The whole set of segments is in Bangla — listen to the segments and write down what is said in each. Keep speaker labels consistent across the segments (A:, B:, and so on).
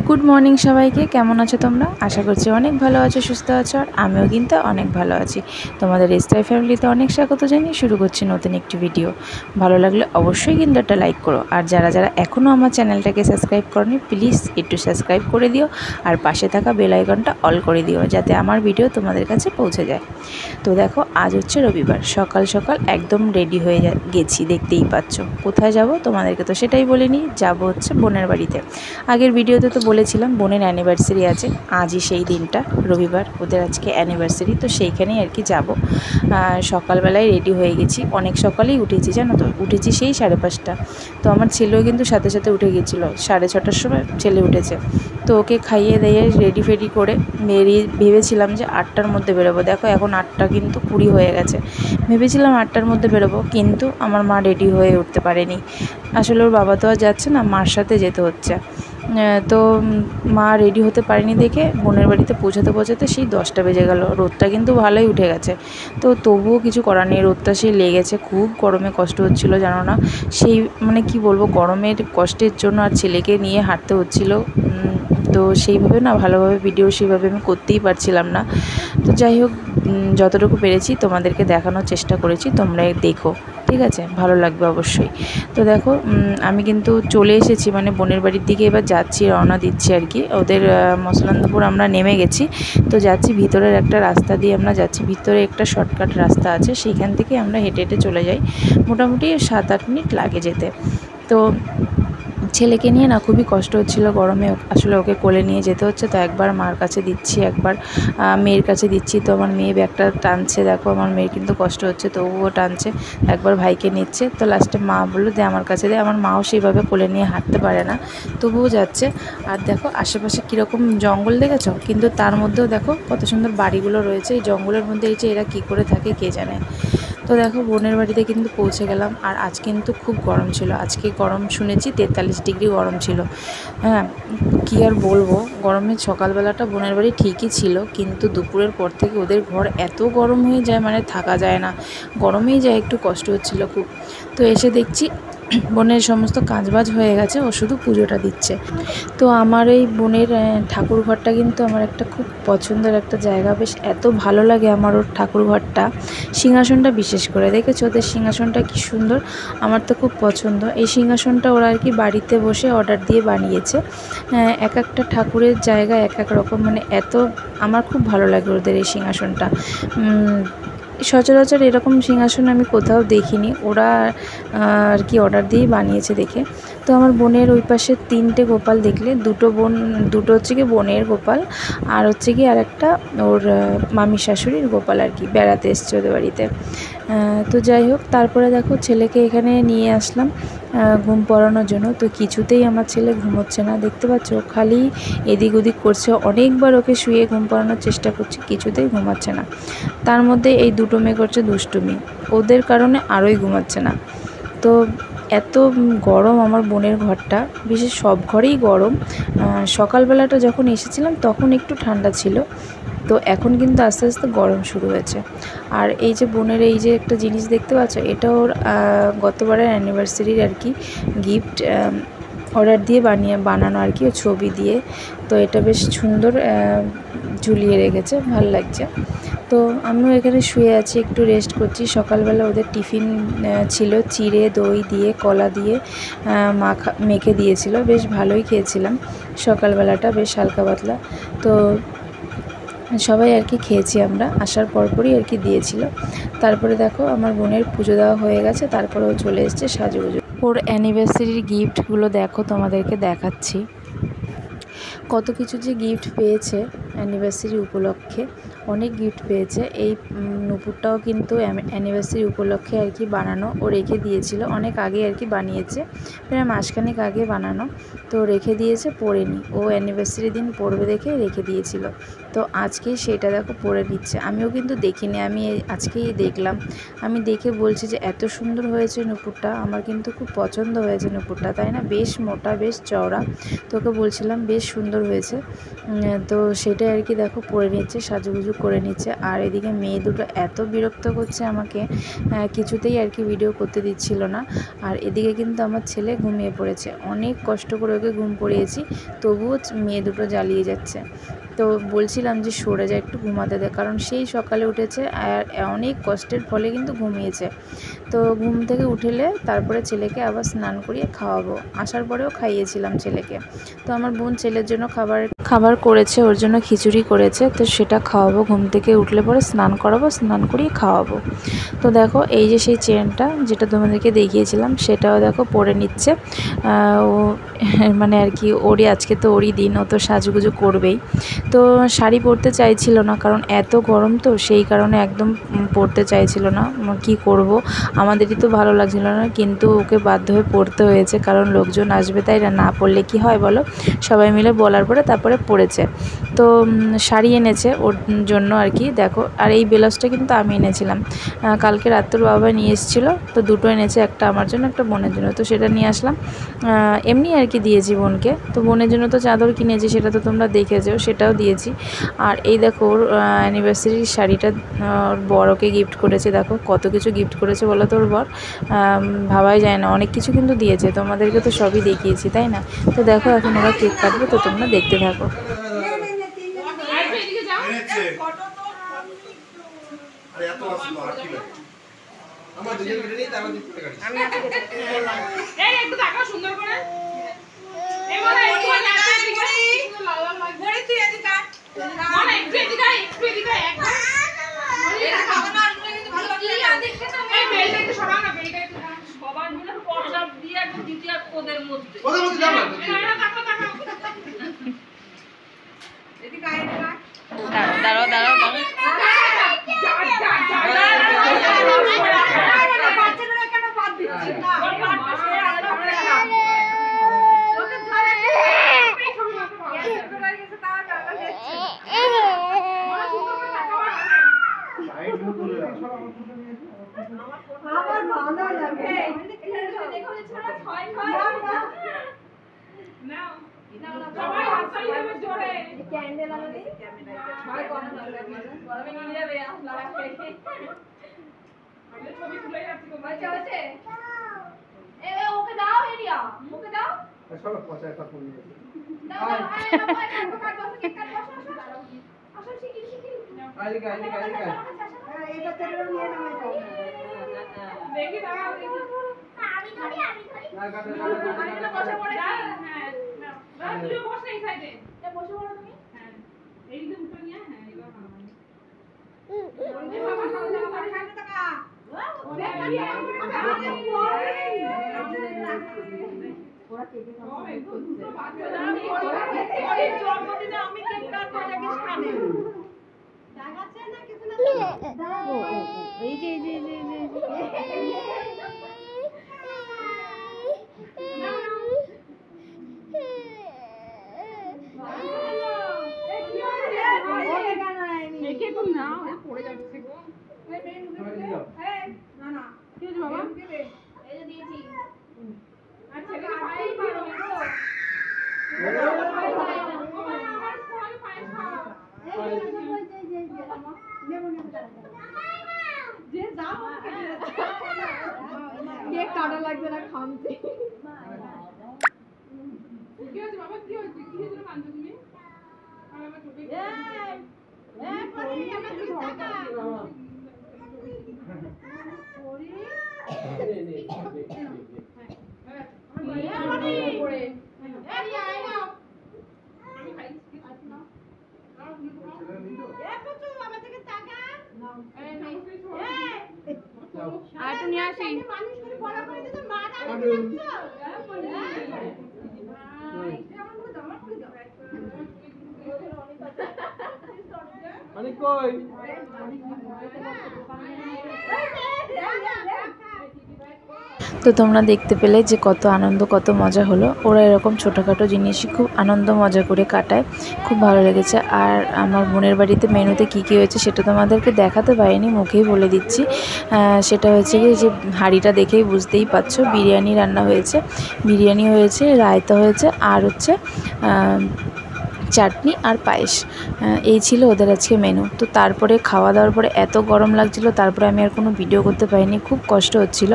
A: গুড মর্নিং সবাইকে, কেমন আছো তোমরা? আশা করছি অনেক ভালো আছো, সুস্থ আছো। আর আমিও কিন্তু অনেক ভালো আছি। তোমাদের স্টাইল ফ্যামিলিতে অনেক স্বাগত জানিয়ে শুরু করছি নতুন একটি ভিডিও। ভালো লাগলে অবশ্যই কিন্তু একটা লাইক করো। আর যারা যারা এখনও আমার চ্যানেলটাকে সাবস্ক্রাইব করোনি, প্লিজ একটু সাবস্ক্রাইব করে দিও। আর পাশে থাকা বেল আইকনটা অল করে দিও, যাতে আমার ভিডিও তোমাদের কাছে পৌঁছে যায়। তো দেখো, আজ হচ্ছে রবিবার। সকাল সকাল একদম রেডি হয়ে গেছি, দেখতেই পাচ্ছ। কোথায় যাব তোমাদেরকে তো সেটাই বলিনি। যাব হচ্ছে বোনের বাড়িতে। আগের ভিডিওতে তো বলেছিলাম বোনের অ্যানিভার্সারি আছে, আজই সেই দিনটা, রবিবার ওদের আজকে অ্যানিভার্সারি। তো সেইখানেই আর কি যাব। সকালবেলায় রেডি হয়ে গেছি, অনেক সকালেই উঠেছি, জানো তো। উঠেছি সেই 5:30। তো আমার ছেলেও কিন্তু সাথে সাথে উঠে গিয়েছিলো, 6:30টার সময় ছেলে উঠেছে। তো ওকে খাইয়ে দিয়ে রেডি ফেডি করে ভেবেছিলাম যে 8টার মধ্যে বেরোবো। দেখো এখন 8টা কিন্তু 20 হয়ে গেছে। ভেবেছিলাম 8টার মধ্যে বেরোবো, কিন্তু আমার মা রেডি হয়ে উঠতে পারেনি। আসলে ওর বাবা তো আর যাচ্ছে না, মার সাথে যেতে হচ্ছে। তো মা রেডি হতে পারেনি দেখে বোনের বাড়িতে পৌঁছাতে সেই 10টা বেজে গেল। রোদটা কিন্তু ভালোই উঠে গেছে, তো তবুও কিছু করার নেই, রোদটা সেই লেগেছে। খুব গরমে কষ্ট হচ্ছিলো, জানো না। সেই মানে কি বলবো, গরমের কষ্টের জন্য আর ছেলেকে নিয়ে হাঁটতে হচ্ছিলো। তো সেইভাবে না, ভালোভাবে ভিডিও সেইভাবে আমি করতেই পারছিলাম না। তো যাই হোক, যতটুকু পেরেছি তোমাদেরকে দেখানোর চেষ্টা করেছি, তোমরা দেখো, ঠিক আছে? ভালো লাগবে অবশ্যই। তো দেখো, আমি কিন্তু চলে এসেছি, মানে বোনের বাড়ির দিকে এবার যাচ্ছি, রওনা দিচ্ছি আর কি। ওদের মসলান্দপুর আমরা নেমে গেছি। তো যাচ্ছি ভিতরের একটা রাস্তা দিয়ে, আমরা যাচ্ছি। ভিতরে একটা শর্টকাট রাস্তা আছে, সেইখান থেকে আমরা হেঁটে হেঁটে চলে যাই। মোটামুটি 7-8 মিনিট লাগে যেতে। তো ছেলেকে নিয়ে না খুবই কষ্ট হচ্ছিলো গরমে, আসলে ওকে কোলে নিয়ে যেতে হচ্ছে। তো একবার মার কাছে দিচ্ছি, একবার মেয়ের কাছে দিচ্ছি। তো আমার মেয়ে ব্যাগটা টানছে, দেখো আমার মেয়ের কিন্তু কষ্ট হচ্ছে, তবুও টানছে। একবার ভাইকে নিচ্ছে, তো লাস্টে মা বললো দে আমার কাছে দে। আমার মাও সেইভাবে কোলে নিয়ে হাঁটতে পারে না, তবুও যাচ্ছে। আর দেখো আশেপাশে কীরকম জঙ্গল দেখেছো, কিন্তু তার মধ্যেও দেখো কত সুন্দর বাড়িগুলো রয়েছে। এই জঙ্গলের মধ্যে এই যে এরা কী করে থাকে কে জানে। তো দেখো বোনের বাড়িতে কিন্তু পৌঁছে গেলাম। আর আজ কিন্তু খুব গরম ছিল, আজকে গরম শুনেছি 43 ডিগ্রি গরম ছিল। হ্যাঁ, কী আর বলবো, গরমের সকালবেলাটা বোনের বাড়ি ঠিকই ছিল, কিন্তু দুপুরের পর থেকে ওদের ঘর এত গরম হয়ে যায়, মানে থাকা যায় না, গরমেই যায়, একটু কষ্ট হচ্ছিলো খুব। তো এসে দেখছি বোনের সমস্ত কাজবাজ হয়ে গেছে, ও শুধু পুজোটা দিচ্ছে। তো আমার এই বোনের ঠাকুর ঘরটা কিন্তু আমার একটা খুব পছন্দের একটা জায়গা, বেশ এত ভালো লাগে আমার ওর ঠাকুর ঘরটা। সিংহাসনটা বিশেষ করে দেখেছো, ওদের সিংহাসনটা কি সুন্দর, আমার তো খুব পছন্দ। এই সিংহাসনটা ওরা আর কি বাড়িতে বসে অর্ডার দিয়ে বানিয়েছে। এক একটা ঠাকুরের জায়গা এক এক রকম, মানে এত আমার খুব ভালো লাগে ওদের এই সিংহাসনটা। সচরাচর এরকম সিংহাসন আমি কোথাও দেখিনি, ওরা আর কি অর্ডার দিয়েই বানিয়েছে দেখে। তো আমার বোনের ওই পাশে 3টে গোপাল দেখলে, দুটো হচ্ছে কি বোনের গোপাল, আর হচ্ছে কি আর একটা ওর মামি শাশুড়ির গোপাল আর কি, বেড়াতে এসছে ওদের বাড়িতে। তো যাই হোক, তারপরে দেখো ছেলেকে এখানে নিয়ে আসলাম ঘুম পড়ানোর জন্য। তো কিছুতেই আমার ছেলে ঘুমোচ্ছে না, দেখতে পাচ্ছ, খালি এদিক ওদিক করছে। অনেকবার ওকে শুয়ে ঘুম পড়ানোর চেষ্টা করছি, কিছুতেই ঘুমাচ্ছে না। তার মধ্যে এই দুটো মেয়ে করছে দুষ্টুমি, ওদের কারণে আরোই ঘুমাচ্ছে না। তো এত গরম আমার বোনের ঘরটা, বিশেষ সব ঘরেই গরম। সকালবেলাটা যখন এসেছিলাম তখন একটু ঠান্ডা ছিল, তো এখন কিন্তু আস্তে আস্তে গরম শুরু হয়েছে। আর এই যে বোনের এই যে একটা জিনিস দেখতে পাচ্ছ, এটা ওর গতবারের অ্যানিভার্সারির আর কি গিফট, অর্ডার দিয়ে বানানো আর কি, ছবি দিয়ে। তো এটা বেশ সুন্দর ঝুলিয়ে রেখেছে, ভাল লাগছে। তো আমিও এখানে শুয়ে আছি, একটু রেস্ট করছি। সকালবেলা ওদের টিফিন ছিল, চিড়ে দই দিয়ে কলা দিয়ে মেখে দিয়েছিল, বেশ ভালোই খেয়েছিলাম সকালবেলাটা, বেশ হালকা পাতলা। তো সবাই আর কি খেয়েছি আমরা, আসার পরপরই আর কি দিয়েছিল। তারপরে দেখো আমার বোনের পুজো দেওয়া হয়ে গেছে, তারপরে ও চলে এসছে সাজুগুজু। ওর অ্যানিভার্সারির গিফটগুলো দেখো, তোমাদেরকে দেখাচ্ছি। কত কিছু যে গিফট পেয়েছে অ্যানিভার্সারি উপলক্ষে, অনেক গিফট পেয়েছে। এই নুপুরটাও কিন্তু অ্যানিভার্সারি উপলক্ষে আর কি বানানো, ও রেখে দিয়েছিল, অনেক আগে আর কি বানিয়েছে, প্রায় মাসখানেক আগে বানানো। তো রেখে দিয়েছে, পরেনি, ও অ্যানিভার্সারি দিন পরবে দেখে রেখে দিয়েছিল। তো আজকে সেটা দেখো পরে নিচ্ছে। আমিও কিন্তু দেখিনি, আমি আজকেই দেখলাম। আমি দেখে বলছি যে এত সুন্দর হয়েছে নূপুরটা, আমার কিন্তু খুব পছন্দ হয়েছে নূপুরটা, তাই না? বেশ মোটা, বেশ চওড়া। তোকে বলছিলাম বেশ সুন্দর হয়েছে। তো সেটাই আর কি দেখো পরে নিচ্ছে, সাজুগুজু করে নিচ্ছে। আর এদিকে মেয়ে দুটো এত বিরক্ত করছে আমাকে, কিছুতেই আর কি ভিডিও করতে দিচ্ছিল না। আর এদিকে কিন্তু আমার ছেলে ঘুমিয়ে পড়েছে, অনেক কষ্ট করে ওকে ঘুম পড়িয়েছি, তবুও মেয়ে দুটো জ্বালিয়ে যাচ্ছে। তো বলছিলাম যে সরে যা, একটু ঘুমাতে দে, কারণ সেই সকালে উঠেছে আর অনেক কষ্টের ফলে কিন্তু ঘুমিয়েছে। তো ঘুম থেকে উঠেলে তারপরে ছেলেকে আবার স্নান করিয়ে খাওয়াবো, আসার পরেও খাইয়েছিলাম ছেলেকে। তো আমার বোন ছেলের জন্য খাবার করেছে, ওর জন্য খিচুড়ি করেছে, তো সেটা খাওয়াবো। ঘুম থেকে উঠলে পরে স্নান করাবো, স্নান করিয়ে খাওয়াবো। তো দেখো এই যে সেই চেনটা যেটা তোমাদেরকে দেখিয়েছিলাম, সেটাও দেখো পরে নিচ্ছে। ও মানে আর কি ওরই আজকে তো ওরই দিন, ও তো সাজুগুজু করবেই। তো শাড়ি পরতে চাইছিল না, কারণ এত গরম, তো সেই কারণে একদম পরতে চাইছিল না। কি করব, আমাদেরই তো ভালো লাগছিল না, কিন্তু ওকে বাধ্য হয়ে পরতে হয়েছে, কারণ লোকজন আসবে, তাই না পরলে কি হয় বলো? সবাই মিলে বলার পরে তারপরে পরেছে। তো শাড়ি এনেছে ওর জন্য আর কি দেখো। আর এই ব্লাউজটা কিন্তু আমি এনেছিলাম, কালকে রাত্রে বাবা নিয়ে এসেছিলো, তো দুটো এনেছে, একটা আমার জন্য, একটা বোনের জন্য। তো সেটা নিয়ে আসলাম, এমনি আর কি দিয়েছি বোনকে। তো বোনের জন্য তো চাদর কিনেছি, সেটা তো তোমরা দেখেছো, সেটাও দিয়েছি। আর এই দেখো ওর অ্যানিভার্সারির শাড়িটা ওর বড়কে গিফট করেছে। দেখো কত কিছু গিফট করেছে বলো তো ওর বর, ভাবাই যায় না, অনেক কিছু কিন্তু দিয়েছে। তোমাদেরকে তো সবই দেখিয়েছি, তাই না? তো দেখো এখন ওরা কেক কাটবে, তো তোমরা দেখতে থাকো।
B: আমার দুজন মিলে নেই, তারপর দিক করে গাড়ি আমি
C: এই একটু তাকাও সুন্দর করে এবারে একটু নাচে দিকে লাল লাল লাগবে তুই এদিকে আয় মানে একটু এদিকে আয় একটু এদিকে আয় একদম এটা খাওয়া না আসলে কিন্তু ভালো লাগবে না দেখতে তো এই বেলটা একটু সরাও না, বেলটা একটু সবার মিলে পর্দা দিয়ে একটু দ্বিতীয় ওদের মধ্যে
B: যাও না
C: এটা তাকাও তাকাও এদিকে আয় এদিকে
A: দাঁড়াও দাঁড়াও দাঁড়াও।
C: ছবি তুলে যাচ্ছি তোমার
D: ওকে দাও এরিয়া ওকে দাও
B: সব পচা একটা ফোন নিয়ে
D: দাও কাট বসো কেক কাট বসো আসো শিখি
B: আইলিকা
D: এটা তেরো নিয়ে নাও
C: দেখি দাঁড়াও দেখি
D: আমি ধরি
B: না কাটা
C: আমি তো বসে পড়েছি হ্যাঁ না তুই বস এই সাইডে
D: এ বসে পড়ো তুমি
C: হ্যাঁ এই দিকে উঠে নিয়ে হ্যাঁ এবার ভালো
D: বাবা সামনে বাড়ি সামনে টাকা ওরে ওরা কেকে জন্মদিনে আমি কেক কাটবো দেখিস কানে দাগাচ্ছে না কিছু না দাও এই যে
C: একে তো না পড়ে যাচ্ছে গো
D: না না
C: কি হয়েছে বাবা
D: এই যে দিয়েছি
C: আর ছেলেকে পায়ে পারো আমার ফল পায়ে খাও
D: যে যাও কেক কাটা লাগবে না খামতে
C: কি হয়েছে বাবা কি হয়েছে কি হয়েছে কাঁদছো তুমি আর আমার চোখে
D: পরি আমার দিকে তাকা পরি
C: আমি খাই
D: আর তো নিয়ে আসি মানুষ করে বড় করে দিতে মা না
B: মানে কই
A: তো তোমরা দেখতে পেলে যে কত আনন্দ কত মজা হলো। ওরা এরকম ছোটোখাটো জিনিসই খুব আনন্দ মজা করে কাটায়, খুব ভালো লেগেছে। আর আমার বোনের বাড়িতে মেনুতে কী কী হয়েছে সেটা তোমাদেরকে দেখাতে পারিনি, মুখেই বলে দিচ্ছি। সেটা হচ্ছে কি যে হাঁড়িটা দেখেই বুঝতেই পারছো, বিরিয়ানি রান্না হয়েছে, বিরিয়ানি হয়েছে, রায়তা হয়েছে, আর হচ্ছে চাটনি আর পায়েস। এই ছিল ওদের আজকে মেনু। তো তারপরে খাওয়া দাওয়ার পরে এত গরম লাগছিল, তারপরে আমি আর কোনো ভিডিও করতে পারিনি, খুব কষ্ট হচ্ছিল।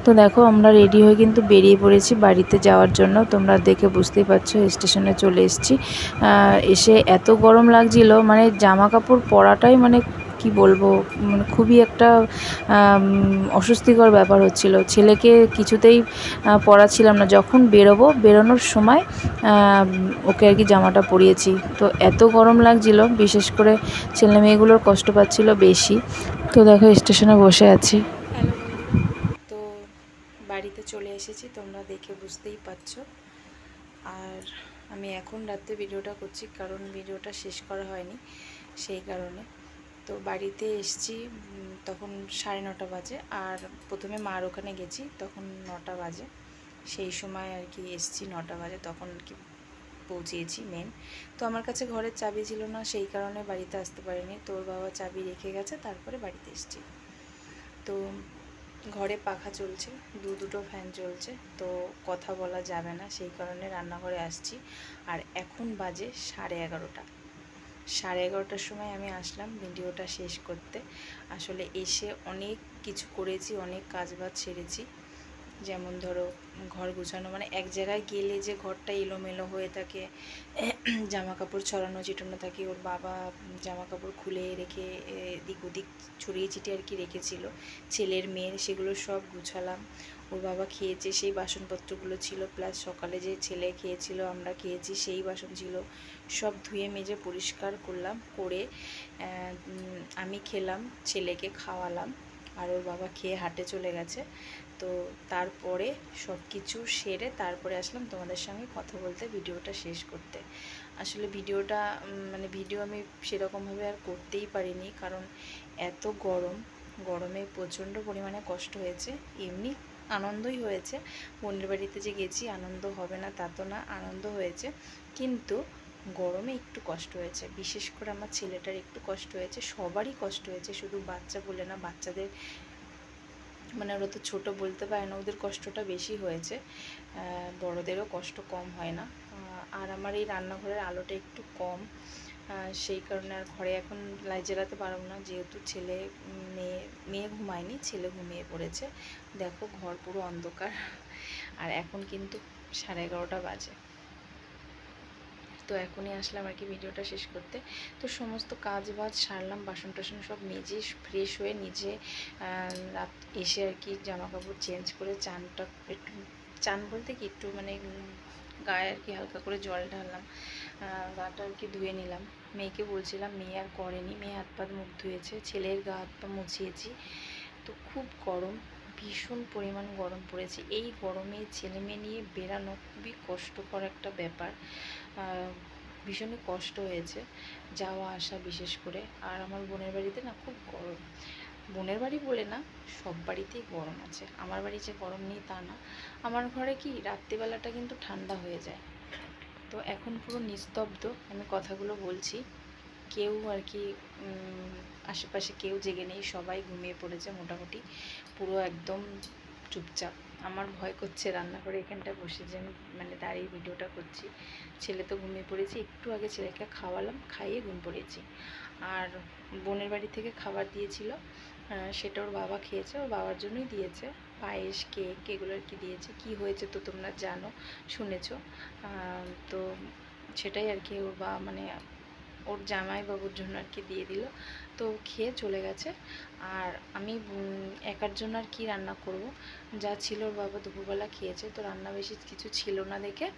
A: তো দেখো আমরা রেডি হয়ে কিন্তু বেরিয়ে পড়েছি বাড়িতে যাওয়ার জন্য। তোমরা দেখে বুঝতেই পারছো স্টেশনে চলে এসেছি। এসে এত গরম লাগছিল, মানে জামা কাপড় পরাটাই মানে কি বলবো, মানে খুবই একটা অস্বস্তিকর ব্যাপার হচ্ছিল। ছেলেকে কিছুতেই পরাচ্ছিলাম না, যখন বেরোনোর সময় ওকে আর কি জামাটা পরিয়েছি। তো এত গরম লাগছিল, বিশেষ করে ছেলে মেয়েগুলোর কষ্ট পাচ্ছিল বেশি। তো দেখো স্টেশনে বসে আছি। হ্যালো বন্ধুরা, তো বাড়িতে চলে এসেছি, তোমরা দেখে বুঝতেই পারছো। আর আমি এখন রাতে ভিডিওটা করছি, কারণ ভিডিওটা শেষ করা হয়নি, সেই কারণে। তো বাড়িতে এসেছি তখন 9:30 বাজে, আর প্রথমে মার ওখানে গেছি তখন 9টা বাজে। সেই সময় আর কি এসেছি 9টা বাজে, তখন আর কি পৌঁছিয়েছি মেন। তো আমার কাছে ঘরের চাবি ছিল না, সেই কারণে বাড়িতে আসতে পারিনি। তোর বাবা চাবি রেখে গেছে, তারপরে বাড়িতে এসেছি। তো ঘরে পাখা চলছে, দুটো ফ্যান চলছে, তো কথা বলা যাবে না, সেই কারণে রান্নাঘরে আসছি। আর এখন বাজে 11:30। 11:30টার সময় আমি আসলাম ভিডিওটা শেষ করতে। আসলে এসে অনেক কিছু করেছি, অনেক কাজবাজ সেরেছি। যেমন ধরো ঘর গুছানো, মানে এক জায়গায় গেলে যে ঘরটা এলোমেলো হয়ে থাকে, জামা কাপড় ছড়ানো ছিটানো থাকে। ওর বাবা জামা কাপড় খুলে রেখে এদিক ওদিক ছড়িয়ে ছিটিয়ে আর কি রেখেছিল, ছেলের মেয়ের, সেগুলো সব গুছালাম। ওর বাবা খেয়েছে সেই বাসনপত্রগুলো ছিল, প্লাস সকালে যে ছেলে খেয়েছিল আমরা খেয়েছি সেই বাসন ছিল, সব ধুয়ে মেজে পরিষ্কার করলাম। করে আমি খেলাম, ছেলেকে খাওয়ালাম, আর ওর বাবা খেয়ে হাটে চলে গেছে। তো তারপরে সব কিছু সেরে তারপরে আসলাম তোমাদের সঙ্গে কথা বলতে, ভিডিওটা শেষ করতে। আসলে ভিডিওটা মানে ভিডিও আমি সেরকমভাবে আর করতেই পারিনি, কারণ এত গরমে প্রচণ্ড পরিমাণে কষ্ট হয়েছে। এমনি আনন্দই হয়েছে, বোনের বাড়িতে যে গেছি আনন্দ হবে না তা তো না, আনন্দ হয়েছে, কিন্তু গরমে একটু কষ্ট হয়েছে। বিশেষ করে আমার ছেলেটার একটু কষ্ট হয়েছে, সবারই কষ্ট হয়েছে, শুধু বাচ্চা বলে না, বাচ্চাদের মানে ওরা তো ছোটো বলতে পারে না, ওদের কষ্টটা বেশি হয়েছে, বড়োদেরও কষ্ট কম হয় না। আর আমার এই রান্নাঘরের আলোটা একটু কম, সেই কারণে আর ঘরে এখন লাইট জ্বালাতে পারবো না, যেহেতু ছেলে মেয়ে ঘুমায়নি, ছেলে ঘুমিয়ে পড়েছে। দেখো ঘর পুরো অন্ধকার। আর এখন কিন্তু 11:30 বাজে। তো এখনই আসলাম আর কি ভিডিওটা শেষ করতে। তো সমস্ত কাজ বাজ সারলাম, বাসন টাসন সব মেজে ফ্রেশ হয়ে নিজে রাত এসে আর কি জামা কাপড় চেঞ্জ করে চানটা একটু, চান বলতে কি একটু মানে গায়ে আর কি হালকা করে জল ঢাললাম, গাটা আর কি ধুয়ে নিলাম। মেয়েকে বলছিলাম, মেয়ে আর করেনি, মেয়ে হাত পা মুখ ধুয়েছে, ছেলের গা হাত পা মুছিয়েছি। তো খুব গরম, ভীষণ পরিমাণ গরম পড়েছে। এই গরমে ছেলে মেয়ে নিয়ে বেরানো খুবই কষ্টকর একটা ব্যাপার, ভীষণই কষ্ট হয়েছে যাওয়া আসা বিশেষ করে। আর আমার বোনের বাড়িতে না খুব গরম, বোনের বাড়ি বলে না, সব বাড়িতেই গরম আছে, আমার বাড়ি যে গরম নেই তা না। আমার ঘরে কি রাত্রিবেলাটা কিন্তু ঠান্ডা হয়ে যায়। তো এখন পুরো নিস্তব্ধ, আমি কথাগুলো বলছি, কেউ আর কি আশেপাশে কেউ জেগে নেই, সবাই ঘুমিয়ে পড়েছে মোটামুটি, পুরো একদম চুপচাপ। আমার ভয় করছে রান্নাঘরে এখানটা বসে যে আমি মানে দাঁড়িয়ে ভিডিওটা করছি। ছেলে তো ঘুমিয়ে পড়েছি, একটু আগে ছেলেকে খাওয়ালাম, খাইয়ে ঘুম পড়েছি। আর বোনের বাড়ি থেকে খাবার দিয়েছিল, সেটা ওর বাবা খেয়েছে, ওর বাবার জন্যই দিয়েছে, পায়েস কেক এগুলো আর কি দিয়েছে। কি হয়েছে তো তোমরা জানো, শুনেছো। তো সেটাই আর কি ওর বাবা মানে ওর জামাইবাবুর জন্য আর কি দিয়ে দিল। তো খেয়ে চলে গেছে। আর আমি একার জন্য আর কি রান্না করব, যা ছিল ওর বাবা দুপুরবেলা খেয়েছে, তো রান্না বেশি কিছু ছিল না দেখে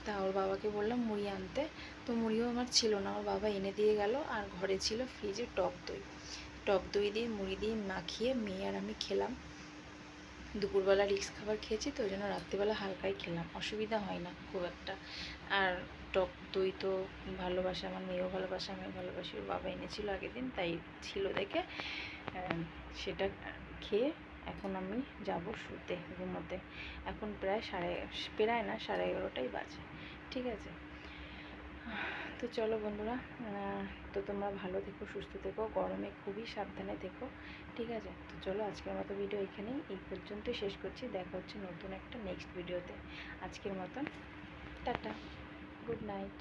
A: তা ওর বাবাকে বললাম মুড়ি আনতে। তো মুড়িও আমার ছিল না, ওর বাবা এনে দিয়ে গেল। আর ঘরে ছিল ফ্রিজে টক দই দিয়ে মুড়ি দিয়ে মাখিয়ে মেয়ে আর আমি খেলাম। দুপুরবেলা রিক্স খাবার খেয়েছি, তো ওই জন্য রাত্রিবেলা হালকাই খেলাম, অসুবিধা হয় না খুব একটা। আর টক দই তো ভালোবাসে, আমার মেয়েও ভালোবাসে, আমিও ভালোবাসি, ওর বাবা এনেছিল আগের দিন, তাই ছিল দেখে সেটা খেয়ে এখন আমি যাব শুতে ঘুমোতে। এখন প্রায় 11:30 বাজে। ঠিক আছে, তো চলো বন্ধুরা, তো তোমরা ভালো থেকো, সুস্থ থেকো, গরমে খুবই সাবধানে থেকো। ঠিক আছে, তো চলো আজকের মতো ভিডিও এই পর্যন্তই শেষ করছি। দেখা হচ্ছে নতুন একটা নেক্সট ভিডিওতে। আজকের মতন টাটা, গুড নাইট।